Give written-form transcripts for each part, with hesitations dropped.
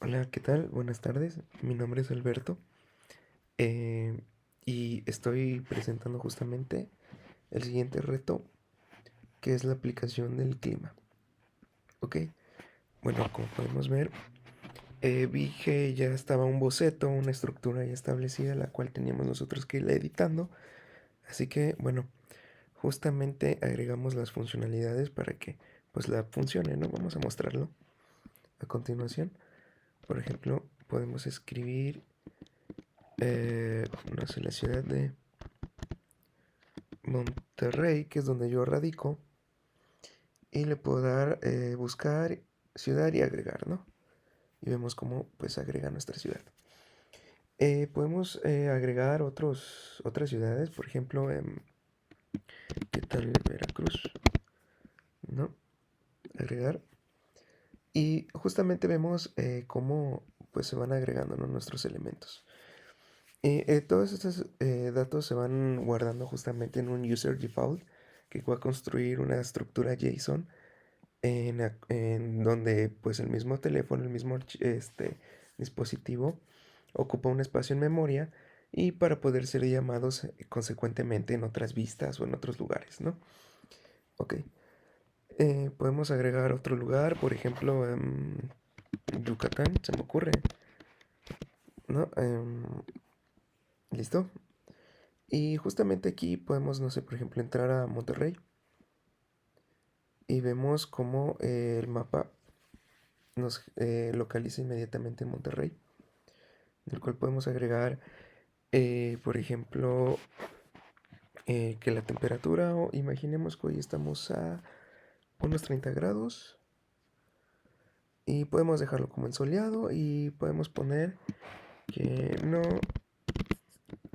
Hola, ¿qué tal? Buenas tardes. Mi nombre es Alberto eh, y estoy presentando justamente el siguiente reto, que es la aplicación del clima. ¿Ok? Bueno, como podemos ver, vi que ya estaba un boceto, una estructura ya establecida, la cual teníamos nosotros que ir editando. Así que, bueno, justamente agregamos las funcionalidades para que pues la funcione, ¿no? Vamos a mostrarlo a continuación. Por ejemplo, podemos escribir, no sé, la ciudad de Monterrey, que es donde yo radico, y le puedo dar buscar ciudad y agregar, ¿no? Y vemos cómo pues agrega nuestra ciudad. Podemos agregar otras ciudades, por ejemplo, ¿qué tal Veracruz? ¿No? Agregar. Y justamente vemos cómo pues se van agregando, ¿no?, nuestros elementos. Todos estos datos se van guardando justamente en un user default que va a construir una estructura JSON en donde pues el mismo teléfono, el mismo dispositivo ocupa un espacio en memoria y para poder ser llamados consecuentemente en otras vistas o en otros lugares, ¿no? Ok. Podemos agregar otro lugar, por ejemplo, Yucatán, se me ocurre, ¿no? ¿Listo? Y justamente aquí podemos, no sé, por ejemplo, entrar a Monterrey y vemos cómo el mapa nos localiza inmediatamente en Monterrey, el cual podemos agregar, por ejemplo, que la temperatura, o imaginemos que hoy estamos a unos 30 grados y podemos dejarlo como ensoleado y podemos poner que no,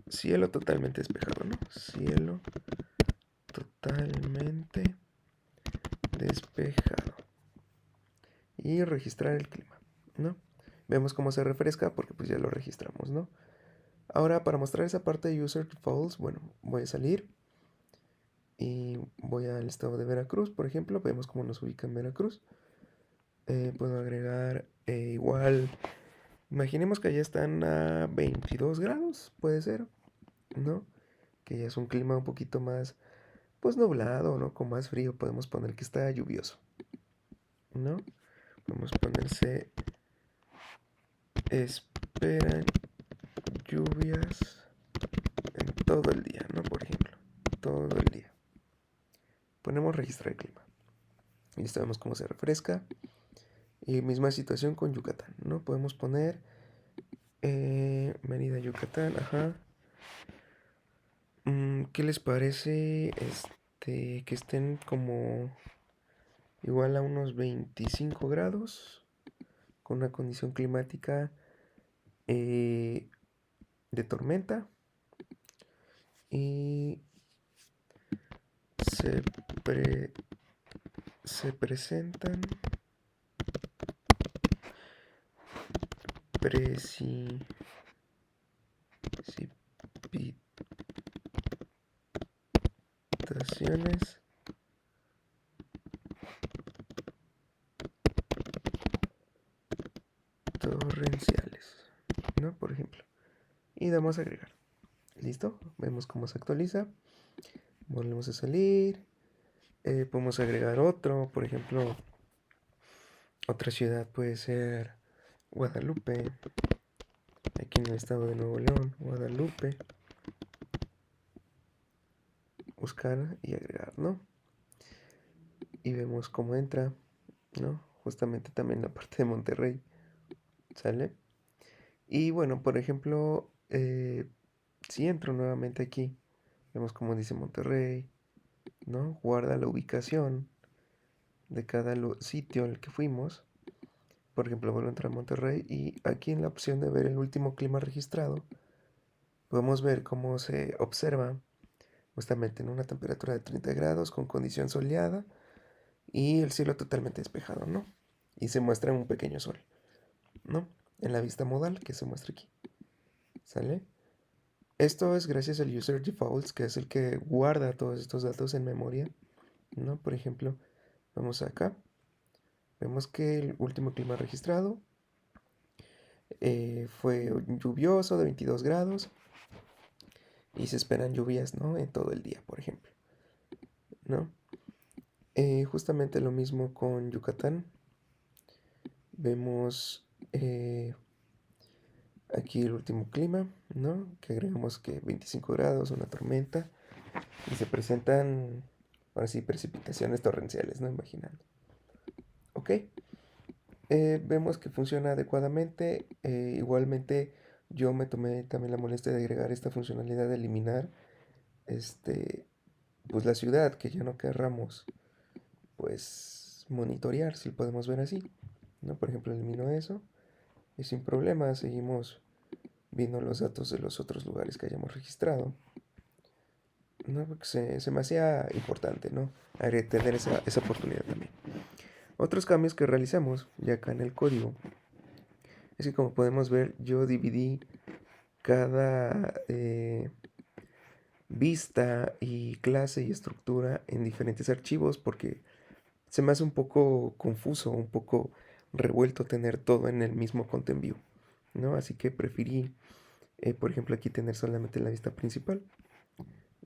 cielo totalmente despejado, ¿no? Cielo totalmente despejado y registrar el clima, ¿no? Vemos cómo se refresca porque pues ya lo registramos, ¿no? Ahora para mostrar esa parte de user defaults, bueno, voy a salir y voy al estado de Veracruz, por ejemplo, vemos cómo nos ubica en Veracruz. Puedo agregar igual, imaginemos que allá están a 22 grados, puede ser, ¿no? Que ya es un clima un poquito más, pues nublado, ¿no? Con más frío, podemos poner que está lluvioso, ¿no? Vamos a ponerse, esperan lluvias en todo el día, ¿no? Por ejemplo, todo el día. Ponemos registrar el clima. Y listo, vemos cómo se refresca. Y misma situación con Yucatán, ¿no? Podemos poner Mérida, Yucatán, ajá. ¿Qué les parece que estén como igual a unos 25 grados con una condición climática eh, de tormenta y se, pre- se presentan precipitaciones torrenciales, ¿no? Por ejemplo. Y damos a agregar. ¿Listo? Vemos cómo se actualiza. Volvemos a salir. Podemos agregar otro. Por ejemplo, otra ciudad puede ser Guadalupe. Aquí en el estado de Nuevo León. Guadalupe. Buscar y agregar, ¿no? Y vemos cómo entra, ¿no? Justamente también la parte de Monterrey. ¿Sale? Y bueno, por ejemplo, si entro nuevamente aquí, vemos cómo dice Monterrey, ¿no? Guarda la ubicación de cada sitio al que fuimos. Por ejemplo, vuelvo a entrar a Monterrey y aquí en la opción de ver el último clima registrado, podemos ver cómo se observa justamente en una temperatura de 30 grados con condición soleada y el cielo totalmente despejado, ¿no? Y se muestra un pequeño sol, ¿no? En la vista modal que se muestra aquí, ¿sale? Esto es gracias al user defaults, que es el que guarda todos estos datos en memoria, ¿no? Por ejemplo, vamos acá, vemos que el último clima registrado Fue lluvioso de 22 grados y se esperan lluvias, ¿no? En todo el día, por ejemplo, ¿no? Justamente lo mismo con Yucatán. Vemos aquí el último clima, ¿no? Que agregamos que 25 grados, una tormenta y se presentan, ahora sí, precipitaciones torrenciales, ¿no? Imaginando. Ok, vemos que funciona adecuadamente. Igualmente, yo me tomé también la molestia de agregar esta funcionalidad de eliminar, este, pues la ciudad, que ya no querramos, pues, monitorear, si lo podemos ver así, ¿no? Por ejemplo, elimino eso y sin problema seguimos viendo los datos de los otros lugares que hayamos registrado, ¿no? Porque se me hacía importante, ¿no? Tener esa oportunidad también. Otros cambios que realizamos ya acá en el código es que, como podemos ver, yo dividí cada vista y clase y estructura en diferentes archivos porque se me hace un poco confuso, un poco revuelto tener todo en el mismo content view, ¿no? Así que preferí, por ejemplo, aquí tener solamente la vista principal.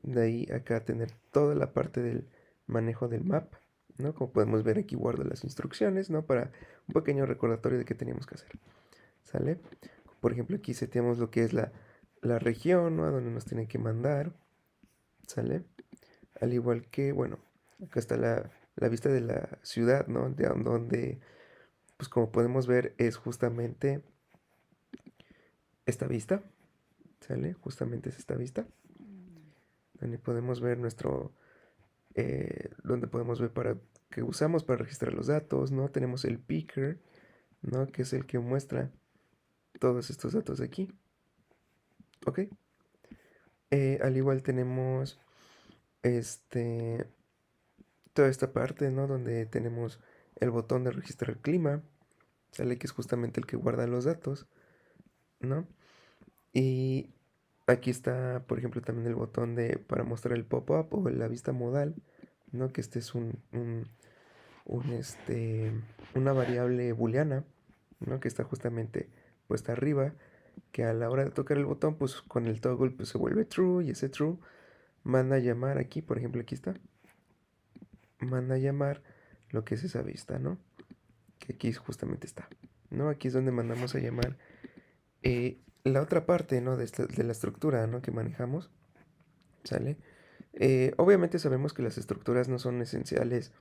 De ahí acá tener toda la parte del manejo del map, ¿no? Como podemos ver, aquí guardo las instrucciones, ¿no? Para un pequeño recordatorio de qué teníamos que hacer, ¿sale? Por ejemplo, aquí seteamos lo que es la región, ¿no? A donde nos tienen que mandar, ¿sale? Al igual que, bueno, acá está la vista de la ciudad, ¿no? De donde, pues como podemos ver, es justamente esta vista, ¿sale? Justamente es esta vista, donde podemos ver donde podemos ver para que usamos para registrar los datos, ¿no? Tenemos el picker, ¿no? Que es el que muestra todos estos datos de aquí, ¿ok? Al igual tenemos este, toda esta parte, ¿no? Donde tenemos el botón de registrar clima, sale que es justamente el que guarda los datos, ¿no? Y aquí está, por ejemplo, también el botón para mostrar el pop-up o la vista modal, ¿no? Que este es un, este, una variable booleana, ¿no? Que está justamente puesta arriba, que a la hora de tocar el botón, pues con el toggle pues se vuelve true y ese true manda a llamar aquí, por ejemplo, aquí está, manda a llamar lo que es esa vista, ¿no? Que aquí justamente está, ¿no? Aquí es donde mandamos a llamar la otra parte, ¿no? De la estructura, ¿no? Que manejamos, ¿sale? Obviamente sabemos que las estructuras no son esenciales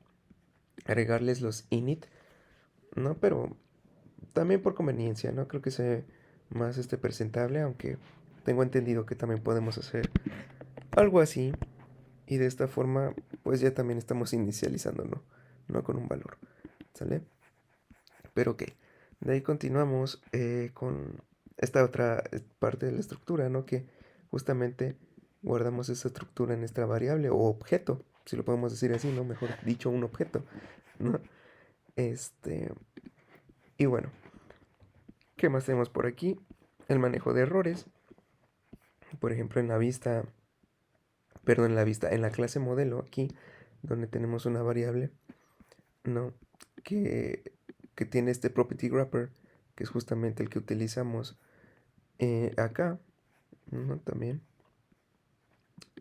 agregarles los init, ¿no? Pero también por conveniencia, ¿no? Creo que sea más presentable, aunque tengo entendido que también podemos hacer algo así y de esta forma pues ya también estamos inicializando, ¿no? No con un valor, ¿sale? Pero ok, de ahí continuamos con esta otra parte de la estructura, ¿no? Que justamente guardamos esa estructura en esta variable o objeto, si lo podemos decir así, ¿no? Mejor dicho, un objeto, ¿no? Este, y bueno, ¿qué más tenemos por aquí? El manejo de errores. Por ejemplo, en la clase modelo, aquí, donde tenemos una variable, ¿no? Que, que tiene este property wrapper, que es justamente el que utilizamos acá, ¿no? También,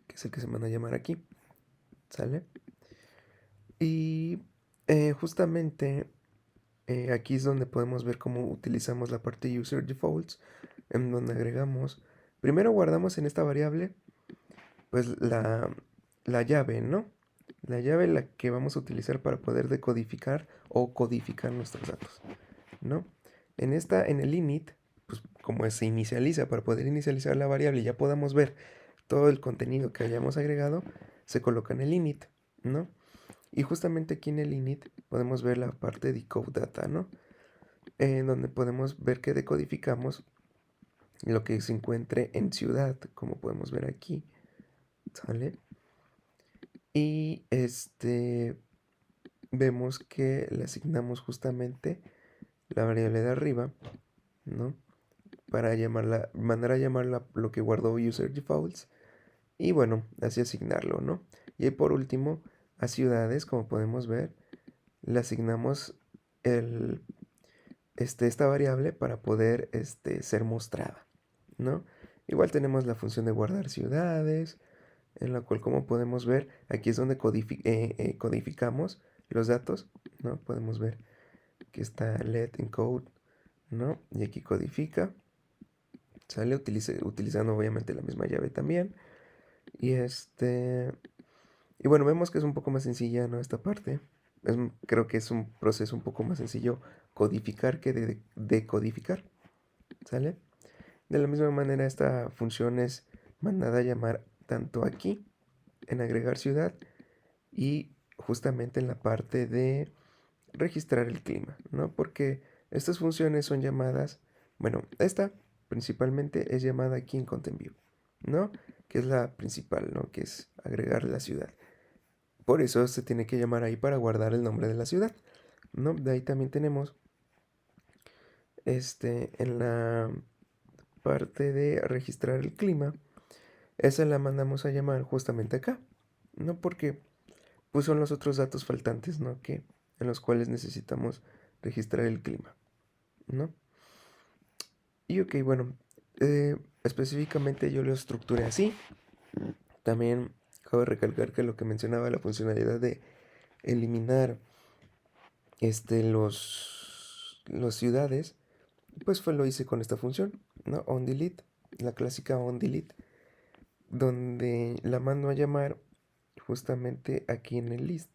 que es el que se manda a llamar aquí, ¿sale? Y justamente aquí es donde podemos ver cómo utilizamos la parte user defaults, en donde agregamos, primero guardamos en esta variable, pues la llave, ¿no? La llave la que vamos a utilizar para poder decodificar o codificar nuestros datos, ¿no? En el init, pues como se inicializa, para poder inicializar la variable y ya podamos ver todo el contenido que hayamos agregado, se coloca en el init, ¿no? Y justamente aquí en el init podemos ver la parte de decode data, ¿no? En donde podemos ver que decodificamos lo que se encuentre en ciudad, como podemos ver aquí, ¿sale? Y vemos que le asignamos justamente la variable de arriba, ¿no? Para mandar a llamar lo que guardó user defaults y bueno, así asignarlo, ¿no? Y por último, a ciudades, como podemos ver, le asignamos el, esta variable para poder ser mostrada, ¿no? Igual tenemos la función de guardar ciudades, en la cual, como podemos ver, aquí es donde codificamos los datos, ¿no? Podemos ver que está let encode, ¿no? Y aquí codifica, sale utilizando obviamente la misma llave también. Y y bueno, vemos que es un poco más sencilla, ¿no? Esta parte. Creo que es un proceso un poco más sencillo codificar que decodificar, ¿sale? De la misma manera, esta función es mandada a llamar tanto aquí, en agregar ciudad, y justamente en la parte de registrar el clima, ¿no? Porque estas funciones son llamadas, bueno, esta principalmente es llamada aquí en Content View, ¿no? Que es la principal, ¿no? Que es agregar la ciudad. Por eso se tiene que llamar ahí para guardar el nombre de la ciudad, ¿no? De ahí también tenemos, en la parte de registrar el clima, esa la mandamos a llamar justamente acá, ¿no? Porque pues son los otros datos faltantes, ¿no? En los cuales necesitamos registrar el clima, ¿no? Y ok, bueno, específicamente yo lo estructuré así. También cabe recalcar que lo que mencionaba la funcionalidad de eliminar los ciudades, pues lo hice con esta función, ¿no? OnDelete, la clásica OnDelete, donde la mando a llamar justamente aquí en el list,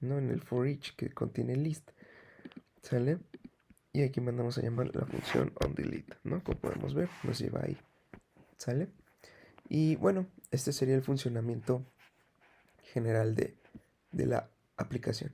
¿no? En el for each que contiene list, ¿sale? Y aquí mandamos a llamar la función onDelete, ¿no? Como podemos ver, nos lleva ahí, ¿sale? Y bueno, este sería el funcionamiento general de la aplicación.